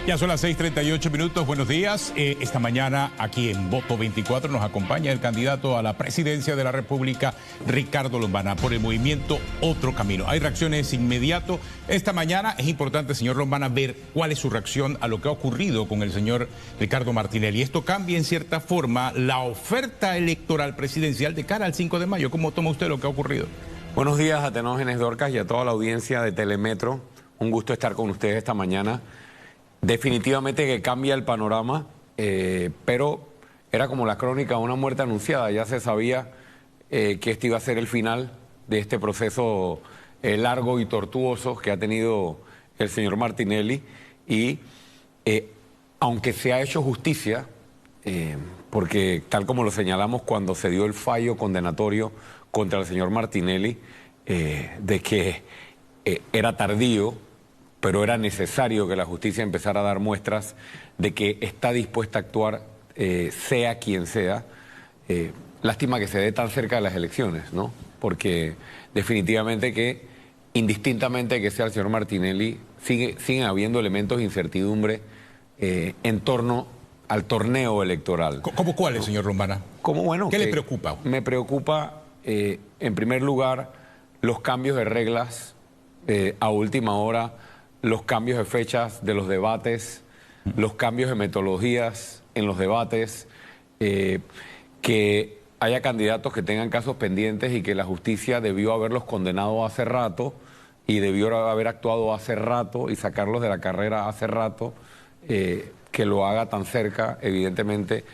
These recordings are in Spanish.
Ya son las 6:38. Buenos días. Esta mañana aquí en Voto 24 nos acompaña el candidato a la presidencia de la República, Ricardo Lombana, por el movimiento Otro Camino. Hay reacciones inmediato. Esta mañana es importante, señor Lombana, ver cuál es su reacción a lo que ha ocurrido con el señor Ricardo Martinelli. Esto cambia en cierta forma la oferta electoral presidencial de cara al 5 de mayo. ¿Cómo toma usted lo que ha ocurrido? Buenos días a Tenógenes Dorcas y a toda la audiencia de Telemetro. Un gusto estar con ustedes esta mañana. Definitivamente que cambia el panorama, pero era como la crónica de una muerte anunciada. Ya se sabía que este iba a ser el final de este proceso largo y tortuoso que ha tenido el señor Martinelli. Y aunque se ha hecho justicia, porque tal como lo señalamos cuando se dio el fallo condenatorio contra el señor Martinelli, de que era tardío, pero era necesario que la justicia empezara a dar muestras de que está dispuesta a actuar, sea quien sea. Lástima que se dé tan cerca de las elecciones, ¿no? Porque definitivamente que, indistintamente que sea el señor Martinelli, siguen habiendo elementos de incertidumbre en torno al torneo electoral. ¿Cómo cuáles, señor Lombana? ¿Qué le preocupa? Me preocupa, en primer lugar, los cambios de reglas a última hora, los cambios de fechas de los debates, los cambios de metodologías en los debates, que haya candidatos que tengan casos pendientes y que la justicia debió haberlos condenado hace rato y debió haber actuado hace rato y sacarlos de la carrera hace rato, que lo haga tan cerca, evidentemente,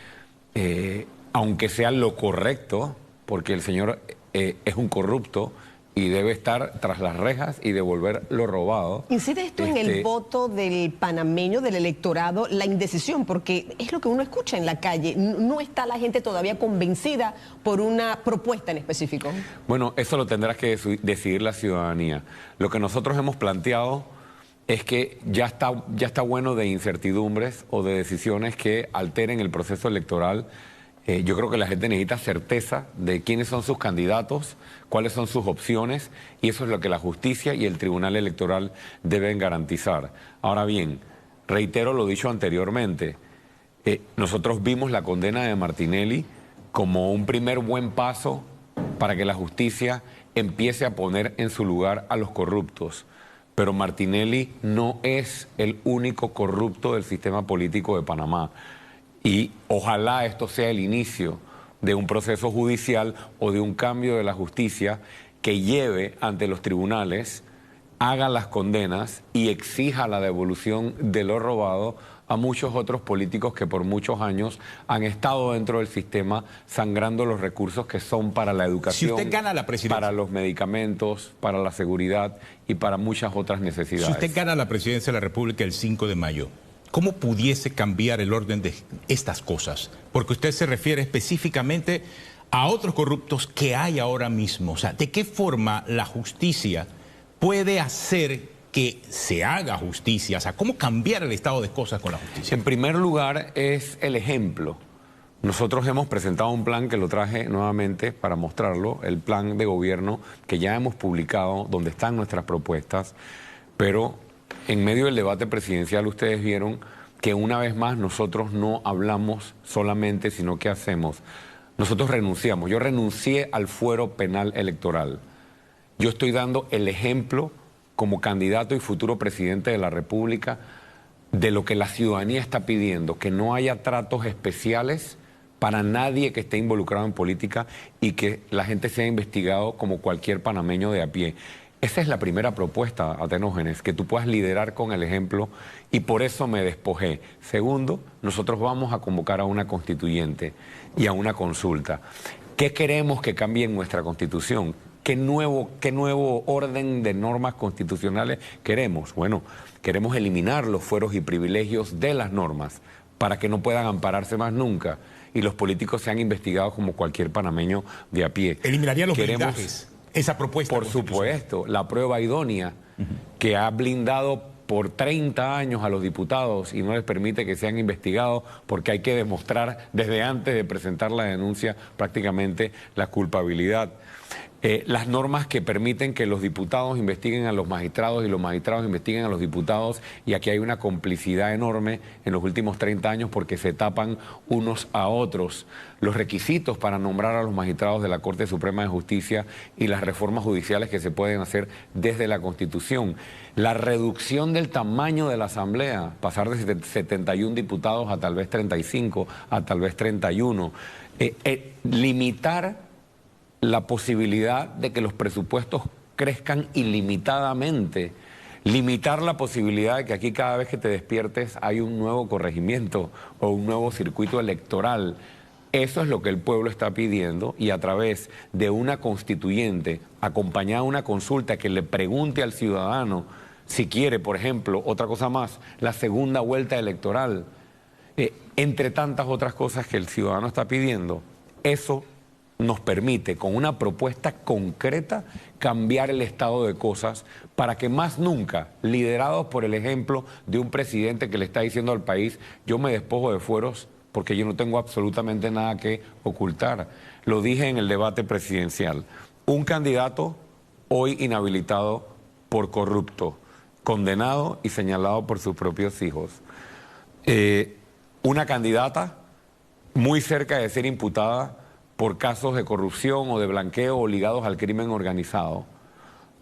aunque sea lo correcto, porque el señor es un corrupto y debe estar tras las rejas y devolver lo robado. ¿Incide esto en el voto del panameño, del electorado, la indecisión? Porque es lo que uno escucha en la calle. No está la gente todavía convencida por una propuesta en específico. Bueno, eso lo tendrá que decidir la ciudadanía. Lo que nosotros hemos planteado es que ya está bueno de incertidumbres o de decisiones que alteren el proceso electoral. Yo creo que la gente necesita certeza de quiénes son sus candidatos, cuáles son sus opciones, y eso es lo que la justicia y el Tribunal Electoral deben garantizar. Ahora bien, reitero lo dicho anteriormente, nosotros vimos la condena de Martinelli como un primer buen paso para que la justicia empiece a poner en su lugar a los corruptos. Pero Martinelli no es el único corrupto del sistema político de Panamá. Y ojalá esto sea el inicio de un proceso judicial o de un cambio de la justicia que lleve ante los tribunales, haga las condenas y exija la devolución de lo robado a muchos otros políticos que por muchos años han estado dentro del sistema sangrando los recursos que son para la educación, si usted gana la presidencia, para los medicamentos, para la seguridad y para muchas otras necesidades. Si usted gana la presidencia de la República el 5 de mayo, ¿cómo pudiese cambiar el orden de estas cosas? Porque usted se refiere específicamente a otros corruptos que hay ahora mismo. O sea, ¿de qué forma la justicia puede hacer que se haga justicia? O sea, ¿cómo cambiar el estado de cosas con la justicia? En primer lugar, es el ejemplo. Nosotros hemos presentado un plan que lo traje nuevamente para mostrarlo, el plan de gobierno que ya hemos publicado, donde están nuestras propuestas, pero en medio del debate presidencial ustedes vieron que una vez más nosotros no hablamos solamente, sino que hacemos. Nosotros renunciamos. Yo renuncié al fuero penal electoral. Yo estoy dando el ejemplo como candidato y futuro presidente de la República de lo que la ciudadanía está pidiendo, que no haya tratos especiales para nadie que esté involucrado en política y que la gente sea investigado como cualquier panameño de a pie. Esa es la primera propuesta, Atenógenes, que tú puedas liderar con el ejemplo, y por eso me despojé. Segundo, nosotros vamos a convocar a una constituyente y a una consulta. ¿Qué queremos que cambie en nuestra Constitución? ¿Qué nuevo orden de normas constitucionales queremos? Bueno, queremos eliminar los fueros y privilegios de las normas para que no puedan ampararse más nunca y los políticos sean investigados como cualquier panameño de a pie. ¿Eliminaría los blindajes? Esa propuesta. Por supuesto, la prueba idónea que ha blindado por 30 años a los diputados y no les permite que sean investigados porque hay que demostrar desde antes de presentar la denuncia prácticamente la culpabilidad. las normas que permiten que los diputados investiguen a los magistrados y los magistrados investiguen a los diputados, y aquí hay una complicidad enorme en los últimos 30 años porque se tapan unos a otros. Los requisitos para nombrar a los magistrados de la Corte Suprema de Justicia y las reformas judiciales que se pueden hacer desde la Constitución. La reducción del tamaño de la Asamblea, pasar de 71 diputados a tal vez 35, a tal vez 31. Limitar la posibilidad de que los presupuestos crezcan ilimitadamente, limitar la posibilidad de que aquí cada vez que te despiertes hay un nuevo corregimiento o un nuevo circuito electoral. Eso es lo que el pueblo está pidiendo, y a través de una constituyente acompañada de una consulta que le pregunte al ciudadano si quiere, por ejemplo, otra cosa más, la segunda vuelta electoral, entre tantas otras cosas que el ciudadano está pidiendo, eso nos permite, con una propuesta concreta, cambiar el estado de cosas para que más nunca, liderados por el ejemplo de un presidente que le está diciendo al país, yo me despojo de fueros porque yo no tengo absolutamente nada que ocultar. Lo dije en el debate presidencial. Un candidato hoy inhabilitado por corrupto, condenado y señalado por sus propios hijos. Una candidata muy cerca de ser imputada por casos de corrupción o de blanqueo o ligados al crimen organizado.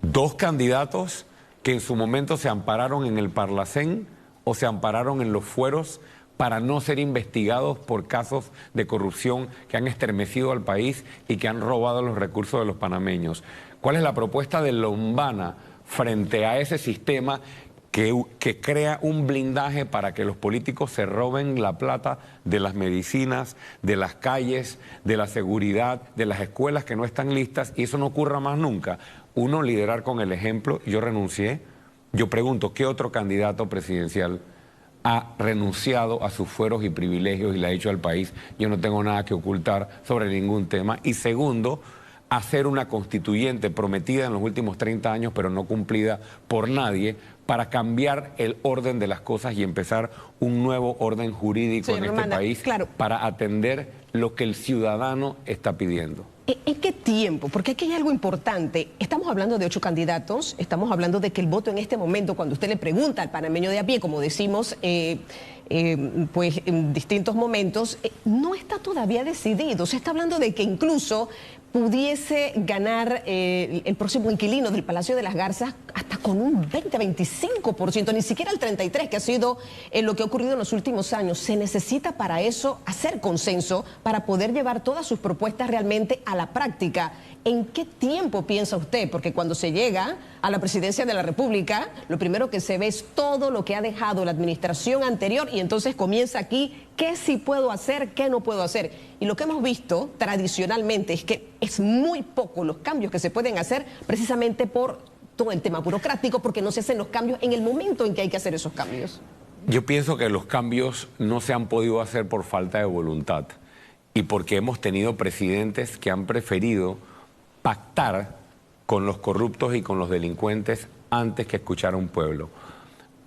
2 candidatos que en su momento se ampararon en el Parlacén o se ampararon en los fueros para no ser investigados por casos de corrupción que han estremecido al país y que han robado los recursos de los panameños. ¿Cuál es la propuesta de Lombana frente a ese sistema que crea un blindaje para que los políticos se roben la plata de las medicinas, de las calles, de la seguridad, de las escuelas que no están listas, y eso no ocurra más nunca? Uno, liderar con el ejemplo. Yo renuncié. Yo pregunto, ¿qué otro candidato presidencial ha renunciado a sus fueros y privilegios y le ha dicho al país, yo no tengo nada que ocultar sobre ningún tema? Y segundo, hacer una constituyente prometida en los últimos 30 años, pero no cumplida por nadie, para cambiar el orden de las cosas y empezar un nuevo orden jurídico en este país, claro, para atender lo que el ciudadano está pidiendo. ¿En qué tiempo? Porque aquí hay algo importante. Estamos hablando de 8 candidatos, estamos hablando de que el voto en este momento, cuando usted le pregunta al panameño de a pie, como decimos, pues en distintos momentos, no está todavía decidido. Se está hablando de que incluso pudiese ganar el próximo inquilino del Palacio de las Garzas hasta con un 20-25%, ni siquiera el 33%, que ha sido lo que ha ocurrido en los últimos años. Se necesita para eso hacer consenso, para poder llevar todas sus propuestas realmente a la práctica. ¿En qué tiempo piensa usted? Porque cuando se llega a la presidencia de la República, lo primero que se ve es todo lo que ha dejado la administración anterior, y entonces comienza aquí, ¿qué sí puedo hacer, qué no puedo hacer? Y lo que hemos visto tradicionalmente es que es muy poco los cambios que se pueden hacer precisamente por todo el tema burocrático, porque no se hacen los cambios en el momento en que hay que hacer esos cambios. Yo pienso que los cambios no se han podido hacer por falta de voluntad y porque hemos tenido presidentes que han preferido pactar con los corruptos y con los delincuentes antes que escuchar a un pueblo.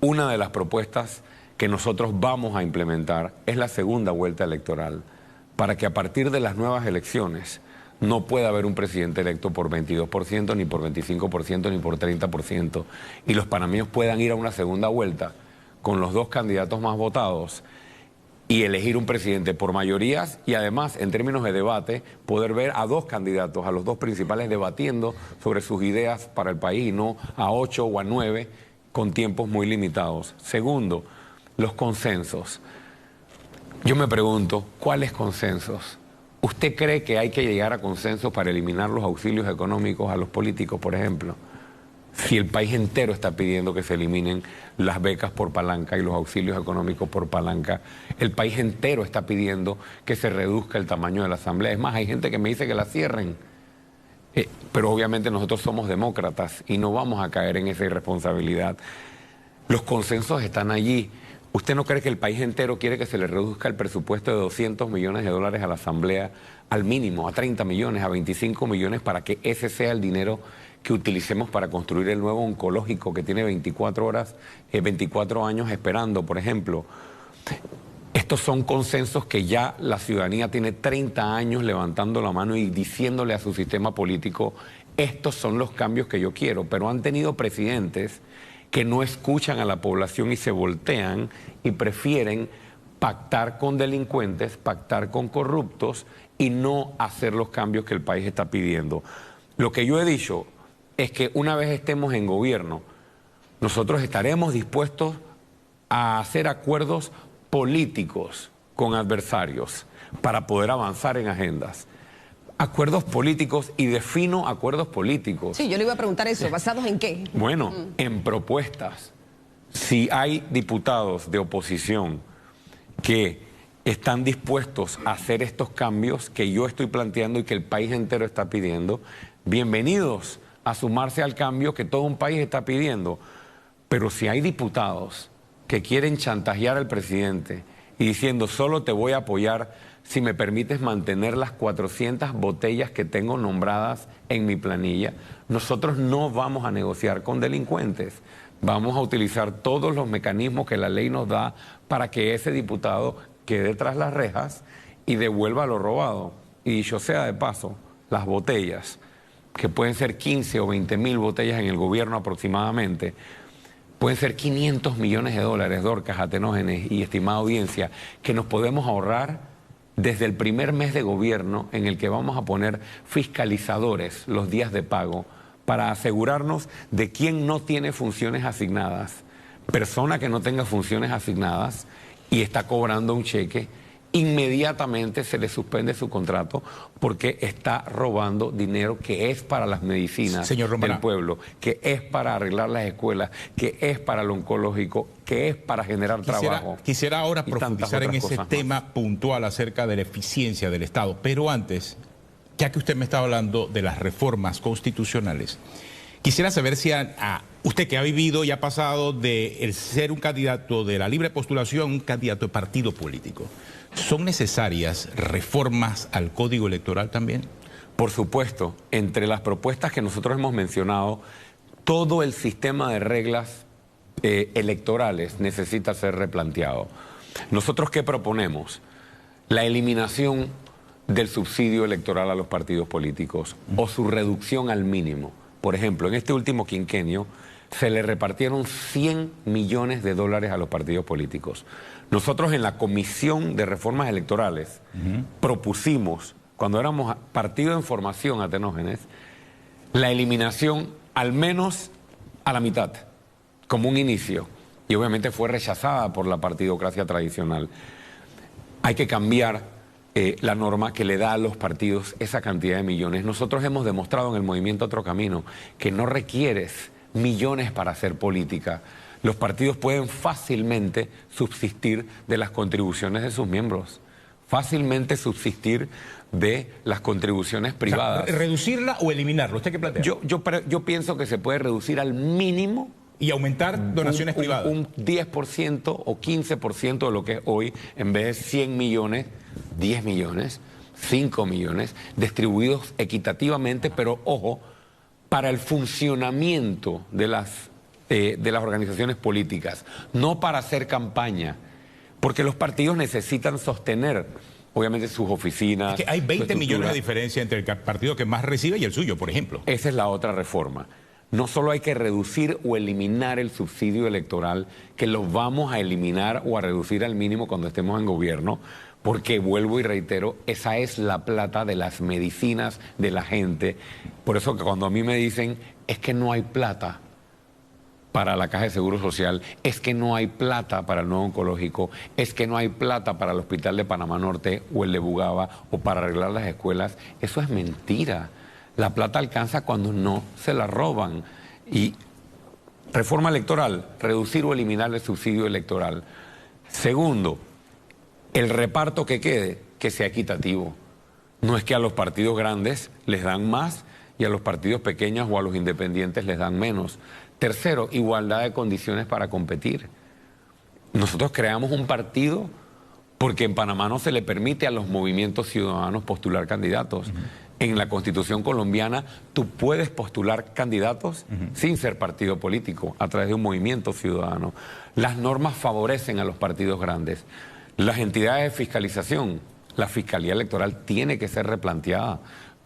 Una de las propuestas que nosotros vamos a implementar es la segunda vuelta electoral, para que a partir de las nuevas elecciones no pueda haber un presidente electo por 22%, ni por 25%, ni por 30%, y los panameños puedan ir a una segunda vuelta con los 2 candidatos más votados y elegir un presidente por mayorías, y además, en términos de debate, poder ver a 2 candidatos, a los 2 principales, debatiendo sobre sus ideas para el país, y no a 8 o a 9 con tiempos muy limitados. Segundo, los consensos. Yo me pregunto, ¿cuáles consensos? ¿Usted cree que hay que llegar a consensos para eliminar los auxilios económicos a los políticos, por ejemplo? Si el país entero está pidiendo que se eliminen las becas por palanca y los auxilios económicos por palanca, el país entero está pidiendo que se reduzca el tamaño de la Asamblea. Es más, hay gente que me dice que la cierren. Pero obviamente nosotros somos demócratas y no vamos a caer en esa irresponsabilidad. Los consensos están allí. ¿Usted no cree que el país entero quiere que se le reduzca el presupuesto de $200 millones a la Asamblea al mínimo, a 30 millones, a 25 millones, para que ese sea el dinero que utilicemos para construir el nuevo oncológico que tiene 24 años esperando, por ejemplo? Estos son consensos que ya la ciudadanía tiene 30 años levantando la mano y diciéndole a su sistema político, estos son los cambios que yo quiero, pero han tenido presidentes que no escuchan a la población y se voltean y prefieren pactar con delincuentes, pactar con corruptos y no hacer los cambios que el país está pidiendo. Lo que yo he dicho es que una vez estemos en gobierno, nosotros estaremos dispuestos a hacer acuerdos políticos con adversarios para poder avanzar en agendas. Acuerdos políticos, y defino acuerdos políticos. Sí, yo le iba a preguntar eso, ¿basados en qué? Bueno, en propuestas. Si hay diputados de oposición que están dispuestos a hacer estos cambios que yo estoy planteando y que el país entero está pidiendo, bienvenidos a sumarse al cambio que todo un país está pidiendo. Pero si hay diputados que quieren chantajear al presidente y diciendo solo te voy a apoyar si me permites mantener las 400 botellas que tengo nombradas en mi planilla, nosotros no vamos a negociar con delincuentes. Vamos a utilizar todos los mecanismos que la ley nos da para que ese diputado quede tras las rejas y devuelva lo robado. Y dicho sea de paso, las botellas, que pueden ser 15 o 20 mil botellas en el gobierno aproximadamente, pueden ser 500 millones de dólares, Dorcas, Atenógenes y estimada audiencia, que nos podemos ahorrar desde el primer mes de gobierno, en el que vamos a poner fiscalizadores los días de pago para asegurarnos de quién no tiene funciones asignadas. Persona que no tenga funciones asignadas y está cobrando un cheque, inmediatamente se le suspende su contrato porque está robando dinero que es para las medicinas del pueblo, que es para arreglar las escuelas, que es para lo oncológico, que es para generar trabajo. Quisiera ahora profundizar en ese tema puntual acerca de la eficiencia del Estado, pero antes, ya que usted me está hablando de las reformas constitucionales, quisiera saber si usted, que ha vivido y ha pasado de el ser un candidato de la libre postulación a un candidato de partido político, ¿son necesarias reformas al Código Electoral también? Por supuesto, entre las propuestas que nosotros hemos mencionado, todo el sistema de reglas electorales necesita ser replanteado. ¿Nosotros qué proponemos? La eliminación del subsidio electoral a los partidos políticos o su reducción al mínimo. Por ejemplo, en este último quinquenio se le repartieron 100 millones de dólares a los partidos políticos. Nosotros en la Comisión de Reformas Electorales propusimos, cuando éramos partido en formación, Atenógenes, la eliminación al menos a la mitad, como un inicio. Y obviamente fue rechazada por la partidocracia tradicional. Hay que cambiar la norma que le da a los partidos esa cantidad de millones. Nosotros hemos demostrado en el movimiento Otro Camino que no requieres millones para hacer política. Los partidos pueden fácilmente subsistir de las contribuciones de sus miembros, fácilmente subsistir de las contribuciones privadas. O sea, ¿reducirla o eliminarlo? ¿Usted qué plantea? Yo pienso que se puede reducir al mínimo. Y aumentar donaciones privadas. Un 10% o 15% de lo que es hoy, en vez de 100 millones, 10 millones, 5 millones, distribuidos equitativamente, pero ojo, para el funcionamiento de las organizaciones políticas, no para hacer campaña, porque los partidos necesitan sostener, obviamente, sus oficinas. Es que hay 20 millones de diferencia entre el partido que más recibe y el suyo, por ejemplo. Esa es la otra reforma. No solo hay que reducir o eliminar el subsidio electoral, que lo vamos a eliminar o a reducir al mínimo cuando estemos en gobierno, porque vuelvo y reitero, esa es la plata de las medicinas de la gente. Por eso que cuando a mí me dicen, es que no hay plata para la Caja de Seguro Social, es que no hay plata para el nuevo oncológico, es que no hay plata para el Hospital de Panamá Norte o el de Bugaba o para arreglar las escuelas, eso es mentira. La plata alcanza cuando no se la roban. Y reforma electoral, reducir o eliminar el subsidio electoral. Segundo, el reparto que quede, que sea equitativo. No es que a los partidos grandes les dan más y a los partidos pequeños o a los independientes les dan menos. Tercero, igualdad de condiciones para competir. Nosotros creamos un partido porque en Panamá no se le permite a los movimientos ciudadanos postular candidatos. En la Constitución colombiana tú puedes postular candidatos sin ser partido político, a través de un movimiento ciudadano. Las normas favorecen a los partidos grandes. Las entidades de fiscalización, la Fiscalía Electoral tiene que ser replanteada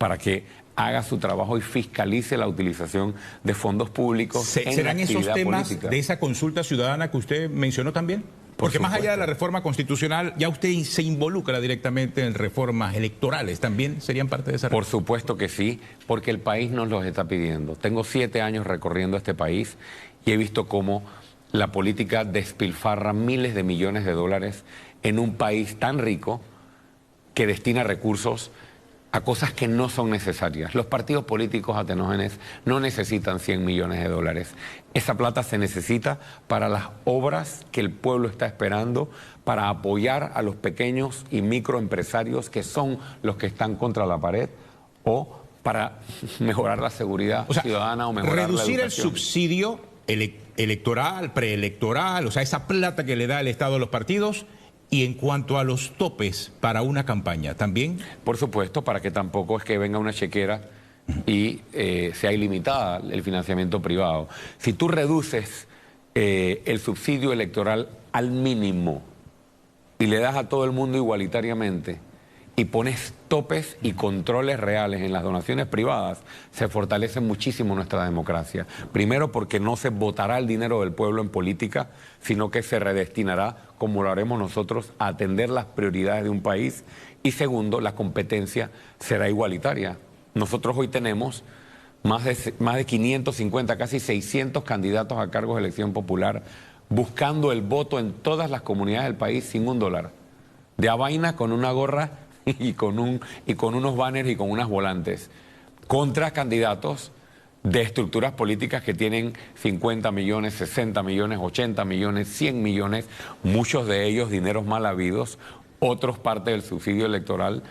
para que haga su trabajo y fiscalice la utilización de fondos públicos. ¿Serán esos temas política de esa consulta ciudadana que usted mencionó también? Porque más allá de la reforma constitucional, ya usted se involucra directamente en reformas electorales. ¿También serían parte de esa reforma? Por supuesto que sí, porque el país nos los está pidiendo. Tengo 7 años recorriendo este país y he visto cómo la política despilfarra miles de millones de dólares en un país tan rico que destina recursos a cosas que no son necesarias. Los partidos políticos atenógenos no necesitan 100 millones de dólares. Esa plata se necesita para las obras que el pueblo está esperando, para apoyar a los pequeños y microempresarios que son los que están contra la pared, o para mejorar la seguridad ciudadana o mejorar la educación. Reducir el subsidio electoral, preelectoral, o sea, esa plata que le da el Estado a los partidos. Y en cuanto a los topes para una campaña, ¿también? Por supuesto, para que tampoco es que venga una chequera y sea ilimitada el financiamiento privado. Si tú reduces el subsidio electoral al mínimo y le das a todo el mundo igualitariamente y pones topes y controles reales en las donaciones privadas, se fortalece muchísimo nuestra democracia. Primero, porque no se votará el dinero del pueblo en política, sino que se redestinará, como lo haremos nosotros, a atender las prioridades de un país. Y segundo, la competencia será igualitaria. Nosotros hoy tenemos más de 550, casi 600 candidatos a cargos de elección popular buscando el voto en todas las comunidades del país sin $1. De a vaina, con una gorra y con unos banners y con unas volantes, contra candidatos de estructuras políticas que tienen 50 millones, 60 millones, 80 millones, 100 millones, muchos de ellos dineros mal habidos, otros parte del subsidio electoral.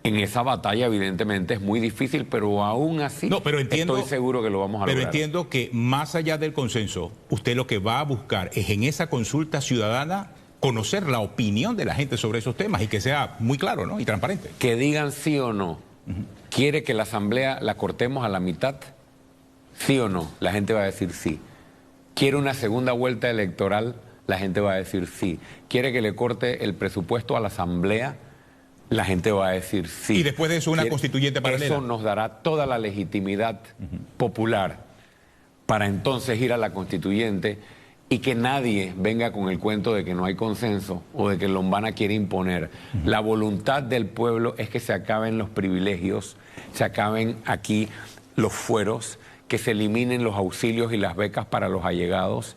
En esa batalla, evidentemente, es muy difícil, pero aún así estoy seguro que lo vamos a lograr. Pero entiendo que más allá del consenso, usted lo que va a buscar es en esa consulta ciudadana conocer la opinión de la gente sobre esos temas y que sea muy claro, ¿no? Y transparente. Que digan sí o no. ¿Quiere que la asamblea la cortemos a la mitad? ¿Sí o no? La gente va a decir sí. ¿Quiere una segunda vuelta electoral? La gente va a decir sí. ¿Quiere que le corte el presupuesto a la asamblea? La gente va a decir sí. Y después de eso una constituyente paralela. Eso nos dará toda la legitimidad popular para entonces ir a la constituyente y que nadie venga con el cuento de que no hay consenso o de que Lombana quiere imponer. La voluntad del pueblo es que se acaben los privilegios, se acaben aquí los fueros, que se eliminen los auxilios y las becas para los allegados,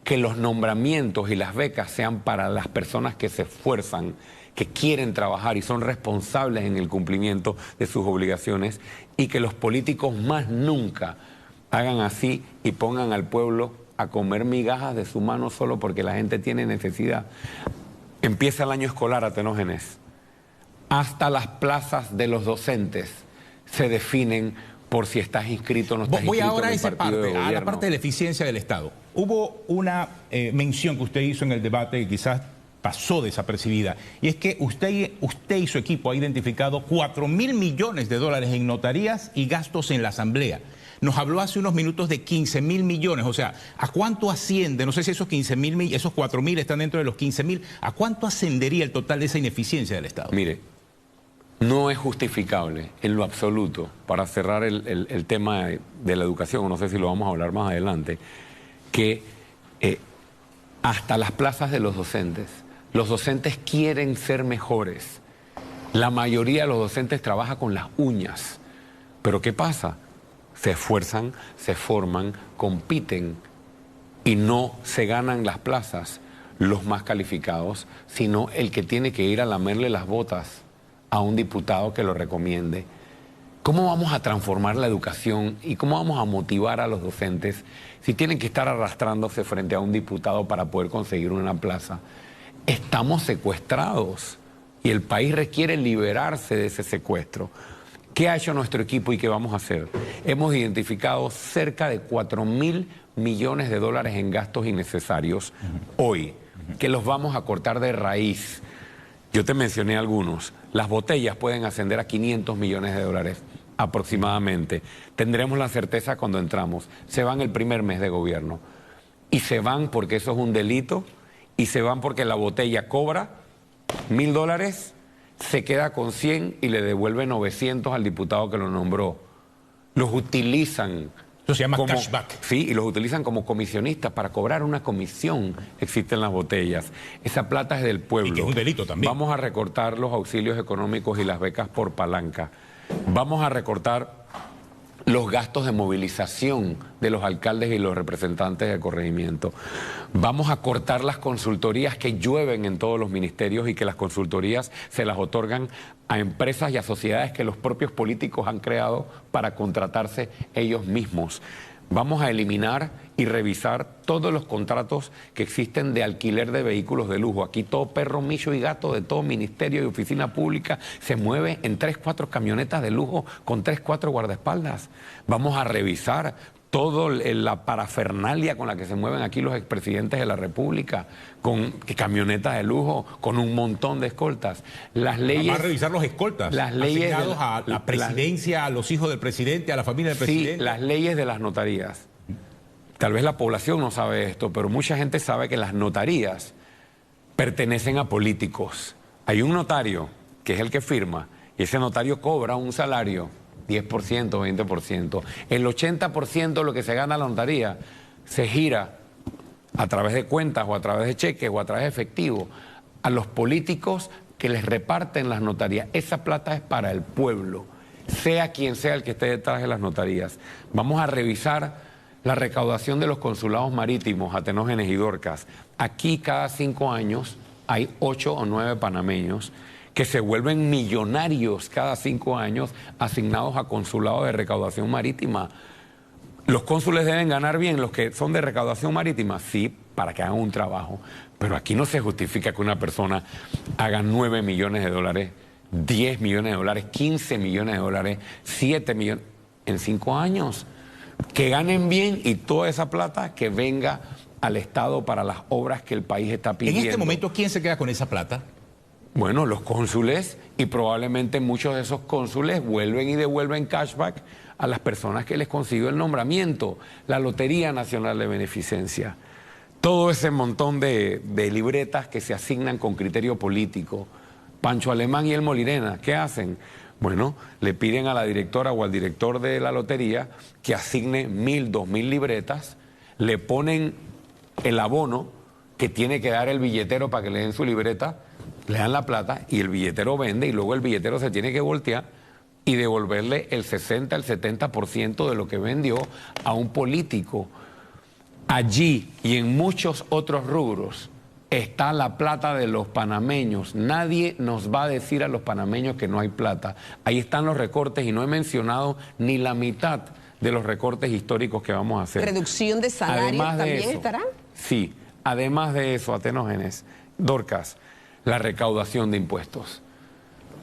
que los nombramientos y las becas sean para las personas que se esfuerzan, que quieren trabajar y son responsables en el cumplimiento de sus obligaciones, y que los políticos más nunca hagan así y pongan al pueblo a comer migajas de su mano solo porque la gente tiene necesidad. Empieza el año escolar, Atenógenes. Hasta las plazas de los docentes se definen por si estás inscrito o no estás inscrito. Voy ahora en el partido de gobierno. a la parte de la eficiencia del Estado. Hubo una mención que usted hizo en el debate y quizás pasó desapercibida, y es que usted y su equipo ha identificado 4.000 millones de dólares en notarías y gastos en la Asamblea. Nos habló hace unos minutos de 15.000 millones, o sea, ¿a cuánto asciende? No sé si esos 15.000, esos 4.000 están dentro de los 15.000, ¿a cuánto ascendería el total de esa ineficiencia del Estado? Mire, no es justificable en lo absoluto, para cerrar el tema de la educación, no sé si lo vamos a hablar más adelante, que hasta las plazas de los docentes quieren ser mejores. La mayoría de los docentes trabaja con las uñas. Pero ¿qué pasa? Se esfuerzan, se forman, compiten y no se ganan las plazas los más calificados, sino el que tiene que ir a lamerle las botas a un diputado que lo recomiende. ¿Cómo vamos a transformar la educación y cómo vamos a motivar a los docentes si tienen que estar arrastrándose frente a un diputado para poder conseguir una plaza? Estamos secuestrados y el país requiere liberarse de ese secuestro. ¿Qué ha hecho nuestro equipo y qué vamos a hacer? Hemos identificado cerca de 4.000 millones de dólares en gastos innecesarios hoy, que los vamos a cortar de raíz. Yo te mencioné algunos. Las botellas pueden ascender a 500 millones de dólares aproximadamente. Tendremos la certeza cuando entramos. Se van el primer mes de gobierno. Y se van porque eso es un delito, y se van porque la botella cobra $1.000 se queda con 100 y le devuelve 900 al diputado que lo nombró. Los utilizan. Eso se llama cashback. Sí, y los utilizan como comisionistas para cobrar una comisión. Existen las botellas. Esa plata es del pueblo. Y que es un delito también. Vamos a recortar los auxilios económicos y las becas por palanca. Vamos a recortar los gastos de movilización de los alcaldes y los representantes del corregimiento. Vamos a cortar las consultorías que llueven en todos los ministerios y que las consultorías se las otorgan a empresas y a sociedades que los propios políticos han creado para contratarse ellos mismos. Vamos a eliminar y revisar todos los contratos que existen de alquiler de vehículos de lujo. Aquí todo perro, micho y gato de todo ministerio y oficina pública se mueve en 3, 4 camionetas de lujo con 3, 4 guardaespaldas. Vamos a revisar toda la parafernalia con la que se mueven aquí los expresidentes de la República, con camionetas de lujo, con un montón de escoltas. Las leyes, vamos a revisar los escoltas, las leyes asignados a la presidencia, a los hijos del presidente, a la familia del presidente. Sí, las leyes de las notarías. Tal vez la población no sabe esto, pero mucha gente sabe que las notarías pertenecen a políticos. Hay un notario que es el que firma y ese notario cobra un salario, 10%, 20%. El 80% de lo que se gana la notaría se gira a través de cuentas o a través de cheques o a través de efectivo a los políticos que les reparten las notarías. Esa plata es para el pueblo, sea quien sea el que esté detrás de las notarías. Vamos a revisar la recaudación de los consulados marítimos, Atenógenes y Dorcas. Aquí cada 5 años hay 8 o 9 panameños que se vuelven millonarios cada 5 años asignados a consulados de recaudación marítima. ¿Los cónsules deben ganar bien, los que son de recaudación marítima? Sí, para que hagan un trabajo. Pero aquí no se justifica que una persona haga 9 millones de dólares, 10 millones de dólares, 15 millones de dólares, 7 millones en 5 años. Que ganen bien y toda esa plata que venga al Estado para las obras que el país está pidiendo. En este momento, ¿quién se queda con esa plata? Bueno, los cónsules, y probablemente muchos de esos cónsules vuelven y devuelven cashback a las personas que les consiguió el nombramiento, la Lotería Nacional de Beneficencia. Todo ese montón de libretas que se asignan con criterio político. Pancho Alemán y el Molirena, ¿qué hacen? Bueno, le piden a la directora o al director de la lotería que asigne 1.000, 2.000 libretas, le ponen el abono que tiene que dar el billetero para que le den su libreta, le dan la plata y el billetero vende y luego el billetero se tiene que voltear y devolverle el 60, el 70% de lo que vendió a un político. Allí y en muchos otros rubros está la plata de los panameños. Nadie nos va a decir a los panameños que no hay plata. Ahí están los recortes y no he mencionado ni la mitad de los recortes históricos que vamos a hacer. ¿Reducción de salarios también estará? Sí, además de eso, Atenógenes, Dorcas, la recaudación de impuestos.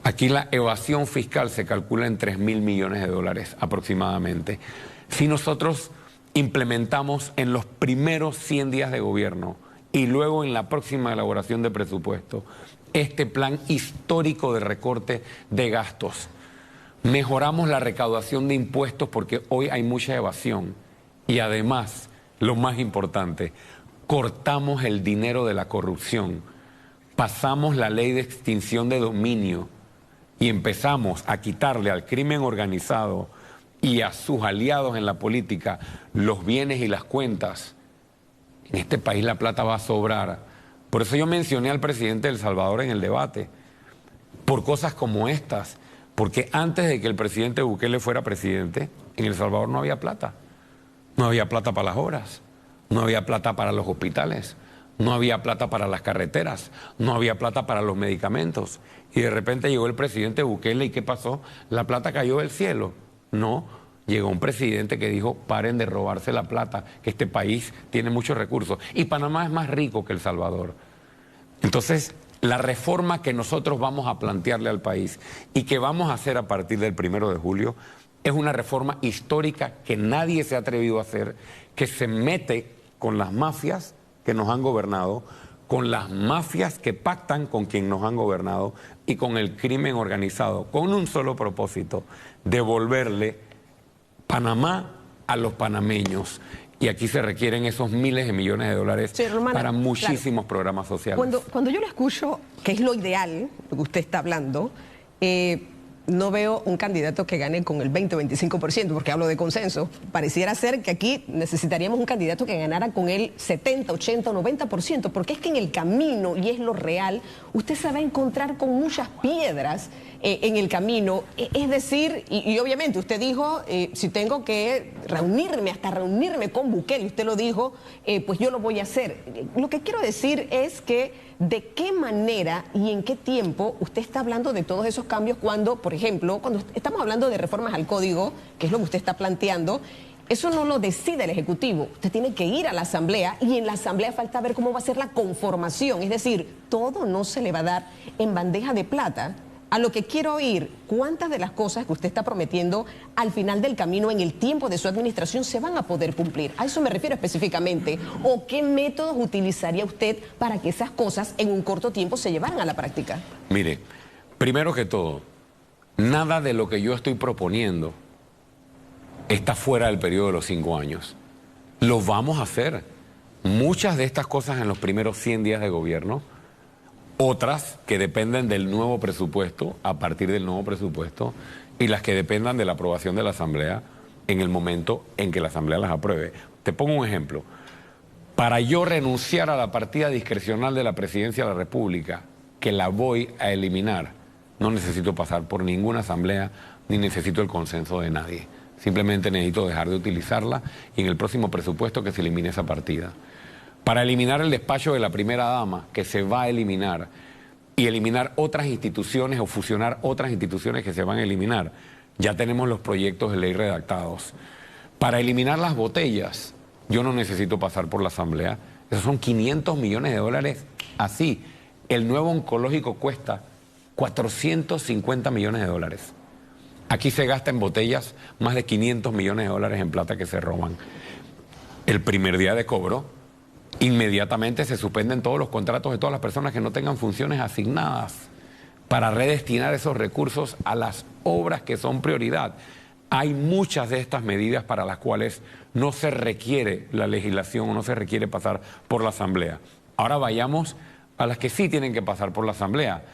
Aquí la evasión fiscal se calcula en 3.000 millones de dólares aproximadamente. Si nosotros implementamos en los primeros 100 días de gobierno y luego en la próxima elaboración de presupuesto este plan histórico de recorte de gastos, mejoramos la recaudación de impuestos porque hoy hay mucha evasión y además, lo más importante, cortamos el dinero de la corrupción, pasamos la ley de extinción de dominio y empezamos a quitarle al crimen organizado y a sus aliados en la política los bienes y las cuentas. En este país la plata va a sobrar. Por eso yo mencioné al presidente de El Salvador en el debate, por cosas como estas, porque antes de que el presidente Bukele fuera presidente, en El Salvador no había plata. No había plata para las obras, no había plata para los hospitales, no había plata para las carreteras, no había plata para los medicamentos. Y de repente llegó el presidente Bukele y ¿qué pasó? La plata cayó del cielo. No, llegó un presidente que dijo, paren de robarse la plata, que este país tiene muchos recursos. Y Panamá es más rico que El Salvador. Entonces, la reforma que nosotros vamos a plantearle al país y que vamos a hacer a partir del 1 de julio es una reforma histórica que nadie se ha atrevido a hacer, que se mete con las mafias que nos han gobernado, con las mafias que pactan con quien nos han gobernado y con el crimen organizado, con un solo propósito, devolverle Panamá a los panameños. Y aquí se requieren esos miles de millones de dólares Romana, para muchísimos claro, programas sociales. Cuando yo lo escucho, que es lo ideal, lo que usted está hablando, no veo un candidato que gane con el 20 o 25%, porque hablo de consenso. Pareciera ser que aquí necesitaríamos un candidato que ganara con el 70, 80 o 90%, porque es que en el camino, y es lo real, usted se va a encontrar con muchas piedras en el camino. Es decir, y obviamente usted dijo, si tengo que hasta reunirme con Bukele, usted lo dijo, pues yo lo voy a hacer. Lo que quiero decir es que ¿de qué manera y en qué tiempo usted está hablando de todos esos cambios cuando, por ejemplo, cuando estamos hablando de reformas al código, que es lo que usted está planteando, eso no lo decide el Ejecutivo? Usted tiene que ir a la Asamblea y en la Asamblea falta ver cómo va a ser la conformación. Es decir, todo no se le va a dar en bandeja de plata. A lo que quiero oír, ¿cuántas de las cosas que usted está prometiendo al final del camino, en el tiempo de su administración, se van a poder cumplir? A eso me refiero específicamente. ¿O qué métodos utilizaría usted para que esas cosas en un corto tiempo se llevaran a la práctica? Mire, primero que todo, nada de lo que yo estoy proponiendo está fuera del periodo de los 5 años. Lo vamos a hacer. Muchas de estas cosas en los primeros 100 días de gobierno. Otras que dependen del nuevo presupuesto, a partir del nuevo presupuesto, y las que dependan de la aprobación de la Asamblea en el momento en que la Asamblea las apruebe. Te pongo un ejemplo. Para yo renunciar a la partida discrecional de la Presidencia de la República, que la voy a eliminar, no necesito pasar por ninguna Asamblea, ni necesito el consenso de nadie. Simplemente necesito dejar de utilizarla y en el próximo presupuesto que se elimine esa partida. Para eliminar el despacho de la primera dama, que se va a eliminar, y eliminar otras instituciones o fusionar otras instituciones que se van a eliminar, ya tenemos los proyectos de ley redactados. Para eliminar las botellas, yo no necesito pasar por la Asamblea. Esos son 500 millones de dólares así. El nuevo oncológico cuesta 450 millones de dólares. Aquí se gasta en botellas más de 500 millones de dólares en plata que se roban. El primer día de cobro, inmediatamente se suspenden todos los contratos de todas las personas que no tengan funciones asignadas para redestinar esos recursos a las obras que son prioridad. Hay muchas de estas medidas para las cuales no se requiere la legislación o no se requiere pasar por la Asamblea. Ahora vayamos a las que sí tienen que pasar por la Asamblea.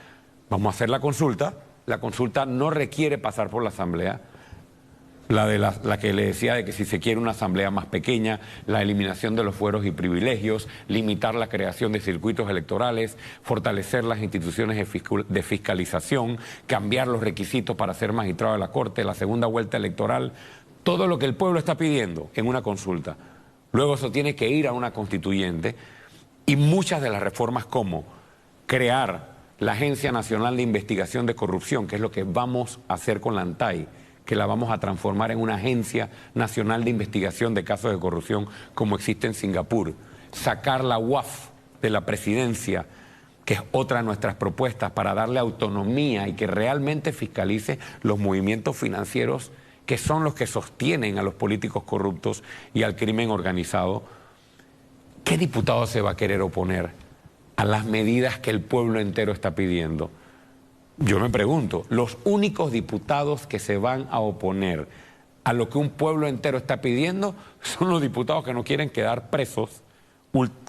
Vamos a hacer la consulta no requiere pasar por la Asamblea. La que le decía de que si se quiere una asamblea más pequeña, la eliminación de los fueros y privilegios, limitar la creación de circuitos electorales, fortalecer las instituciones de fiscalización, cambiar los requisitos para ser magistrado de la Corte, la segunda vuelta electoral, todo lo que el pueblo está pidiendo en una consulta. Luego eso tiene que ir a una constituyente y muchas de las reformas como crear la Agencia Nacional de Investigación de Corrupción, que es lo que vamos a hacer con la ANTAI, que la vamos a transformar en una agencia nacional de investigación de casos de corrupción como existe en Singapur. Sacar la UAF de la presidencia, que es otra de nuestras propuestas para darle autonomía y que realmente fiscalice los movimientos financieros que son los que sostienen a los políticos corruptos y al crimen organizado. ¿Qué diputado se va a querer oponer a las medidas que el pueblo entero está pidiendo? Yo me pregunto, los únicos diputados que se van a oponer a lo que un pueblo entero está pidiendo son los diputados que no quieren quedar presos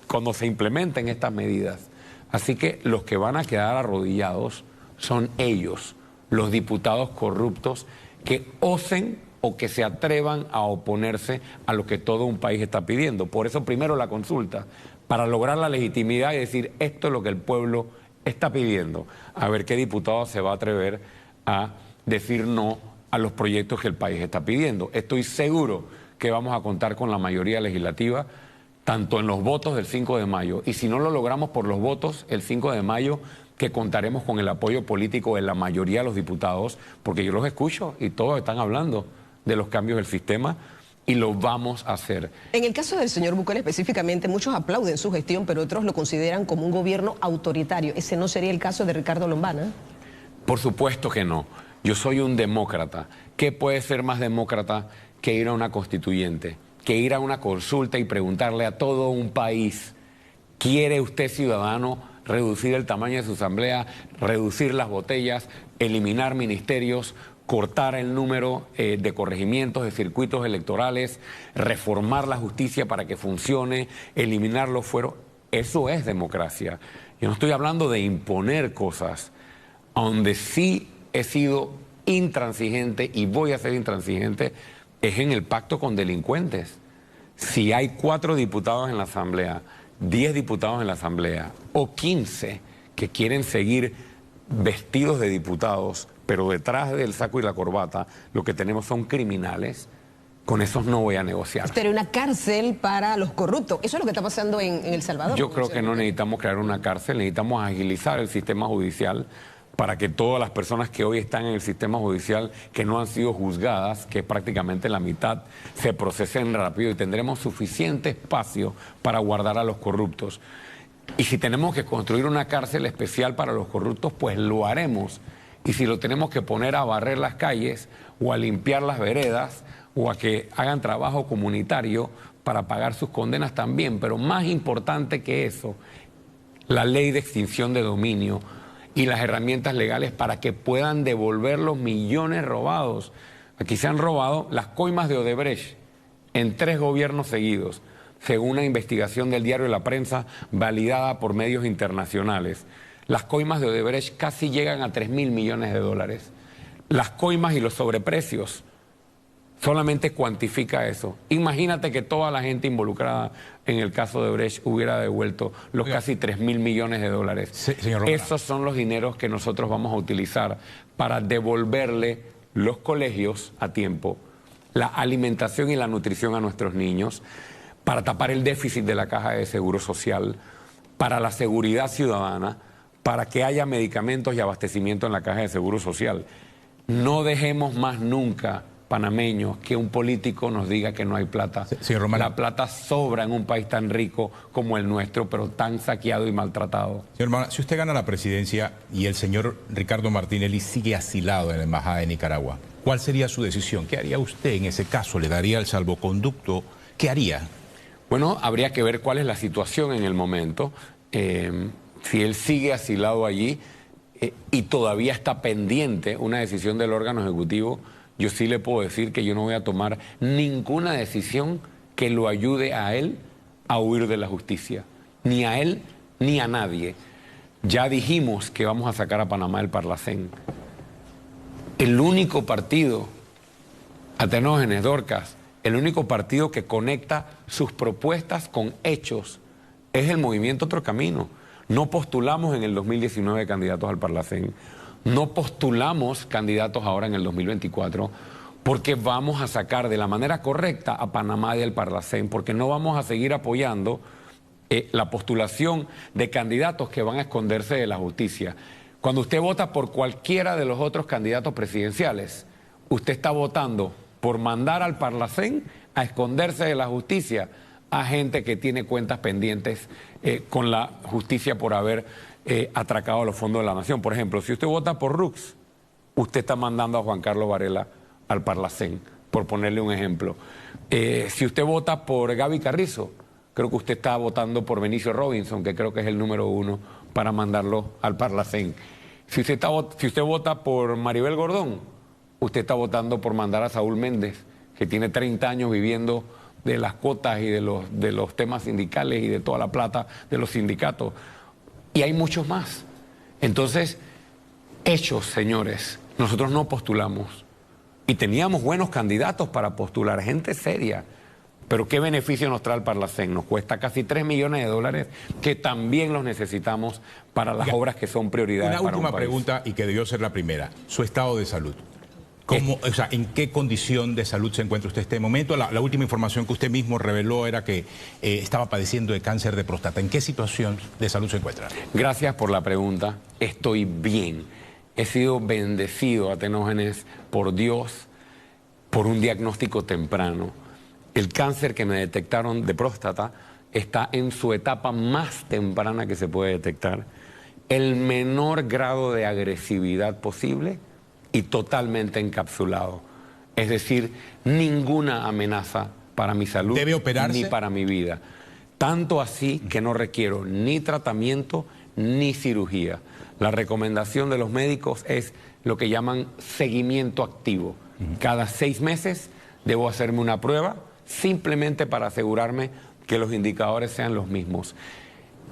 cuando se implementen estas medidas. Así que los que van a quedar arrodillados son ellos, los diputados corruptos que osen o que se atrevan a oponerse a lo que todo un país está pidiendo. Por eso primero la consulta, para lograr la legitimidad y decir esto es lo que el pueblo está pidiendo, a ver qué diputado se va a atrever a decir no a los proyectos que el país está pidiendo. Estoy seguro que vamos a contar con la mayoría legislativa, tanto en los votos del 5 de mayo, y si no lo logramos por los votos el 5 de mayo, que contaremos con el apoyo político de la mayoría de los diputados, porque yo los escucho y todos están hablando de los cambios del sistema, y lo vamos a hacer. En el caso del señor Bukele específicamente, muchos aplauden su gestión, pero otros lo consideran como un gobierno autoritario. ¿Ese no sería el caso de Ricardo Lombana? Por supuesto que no. Yo soy un demócrata. ¿Qué puede ser más demócrata que ir a una constituyente? Que ir a una consulta y preguntarle a todo un país, ¿quiere usted, ciudadano, reducir el tamaño de su asamblea, reducir las botellas, eliminar ministerios, cortar el número de corregimientos, de circuitos electorales, reformar la justicia para que funcione, eliminar los fueros. Eso es democracia. Yo no estoy hablando de imponer cosas, donde sí he sido intransigente y voy a ser intransigente es en el pacto con delincuentes. Si hay 4 diputados en la Asamblea, 10 diputados en la Asamblea o 15 que quieren seguir vestidos de diputados, pero detrás del saco y la corbata lo que tenemos son criminales, con esos no voy a negociar. Pero una cárcel para los corruptos, eso es lo que está pasando en El Salvador. Yo creo que no necesitamos crear una cárcel, necesitamos agilizar el sistema judicial para que todas las personas que hoy están en el sistema judicial que no han sido juzgadas, que es prácticamente la mitad, se procesen rápido y tendremos suficiente espacio para guardar a los corruptos. Y si tenemos que construir una cárcel especial para los corruptos, pues lo haremos. Y si lo tenemos que poner a barrer las calles o a limpiar las veredas o a que hagan trabajo comunitario para pagar sus condenas también. Pero más importante que eso, la ley de extinción de dominio y las herramientas legales para que puedan devolver los millones robados. Aquí se han robado las coimas de Odebrecht en 3 gobiernos seguidos, según una investigación del diario La Prensa validada por medios internacionales. Las coimas de Odebrecht casi llegan a 3.000 millones de dólares. Las coimas y los sobreprecios solamente cuantifica eso. Imagínate que toda la gente involucrada en el caso de Odebrecht hubiera devuelto los casi 3.000 millones de dólares. Sí, señor Romana. Esos son los dineros que nosotros vamos a utilizar para devolverle los colegios a tiempo, la alimentación y la nutrición a nuestros niños, para tapar el déficit de la Caja de Seguro Social, para la seguridad ciudadana, para que haya medicamentos y abastecimiento en la Caja de Seguro Social. No dejemos más nunca, panameños, que un político nos diga que no hay plata. Señor Romana. La plata sobra en un país tan rico como el nuestro, pero tan saqueado y maltratado. Señor Romana, si usted gana la presidencia y el señor Ricardo Martinelli sigue asilado en la Embajada de Nicaragua, ¿cuál sería su decisión? ¿Qué haría usted en ese caso? ¿Le daría el salvoconducto? ¿Qué haría? Bueno, habría que ver cuál es la situación en el momento. Si él sigue asilado allí y todavía está pendiente una decisión del órgano ejecutivo, yo sí le puedo decir que yo no voy a tomar ninguna decisión que lo ayude a él a huir de la justicia. Ni a él ni a nadie. Ya dijimos que vamos a sacar a Panamá del Parlacén. El único partido, Atenógenes, Dorcas, el único partido que conecta sus propuestas con hechos es el Movimiento Otro Camino. No postulamos en el 2019 candidatos al Parlacén. No postulamos candidatos ahora en el 2024 porque vamos a sacar de la manera correcta a Panamá del Parlacén, porque no vamos a seguir apoyando la postulación de candidatos que van a esconderse de la justicia. Cuando usted vota por cualquiera de los otros candidatos presidenciales, usted está votando por mandar al Parlacén a esconderse de la justicia a gente que tiene cuentas pendientes con la justicia por haber atracado los fondos de la nación. Por ejemplo, si usted vota por Rux, usted está mandando a Juan Carlos Varela al Parlacén, por ponerle un ejemplo. Si usted vota por Gaby Carrizo, creo que usted está votando por Benicio Robinson, que creo que es el número 1 para mandarlo al Parlacén. Si usted vota por Maribel Gordón, usted está votando por mandar a Saúl Méndez, que tiene 30 años viviendo de las cuotas y de los temas sindicales y de toda la plata de los sindicatos. Y hay muchos más. Entonces, hechos, señores, nosotros no postulamos. Y teníamos buenos candidatos para postular, gente seria. Pero ¿qué beneficio nos trae el Parlacén? Nos cuesta casi 3 millones de dólares, que también los necesitamos para las obras que son prioridades para un país. Una última pregunta, y que debió ser la primera. Su estado de salud. ¿En qué condición de salud se encuentra usted en este momento? La última información que usted mismo reveló era que estaba padeciendo de cáncer de próstata. ¿En qué situación de salud se encuentra? Gracias por la pregunta. Estoy bien. He sido bendecido, Atenógenes, por Dios, por un diagnóstico temprano. El cáncer que me detectaron de próstata está en su etapa más temprana que se puede detectar. El menor grado de agresividad posible y totalmente encapsulado. Es decir, ninguna amenaza para mi salud. ¿Debe operarse? Ni para mi vida. Tanto así que no requiero ni tratamiento ni cirugía. La recomendación de los médicos es lo que llaman seguimiento activo. Cada 6 meses debo hacerme una prueba simplemente para asegurarme que los indicadores sean los mismos.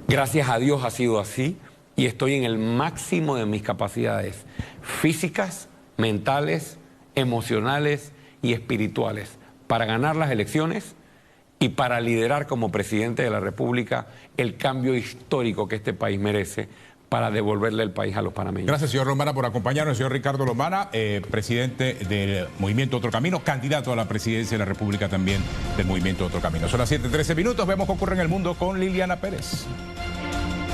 Gracias a Dios ha sido así y estoy en el máximo de mis capacidades físicas, mentales, emocionales y espirituales para ganar las elecciones y para liderar como presidente de la República el cambio histórico que este país merece para devolverle el país a los panameños. Gracias, señor Lombana, por acompañarnos. Señor Ricardo Lombana, presidente del Movimiento Otro Camino, candidato a la presidencia de la República también del Movimiento Otro Camino. Son las 7:13. Vemos qué ocurre en el mundo con Liliana Pérez.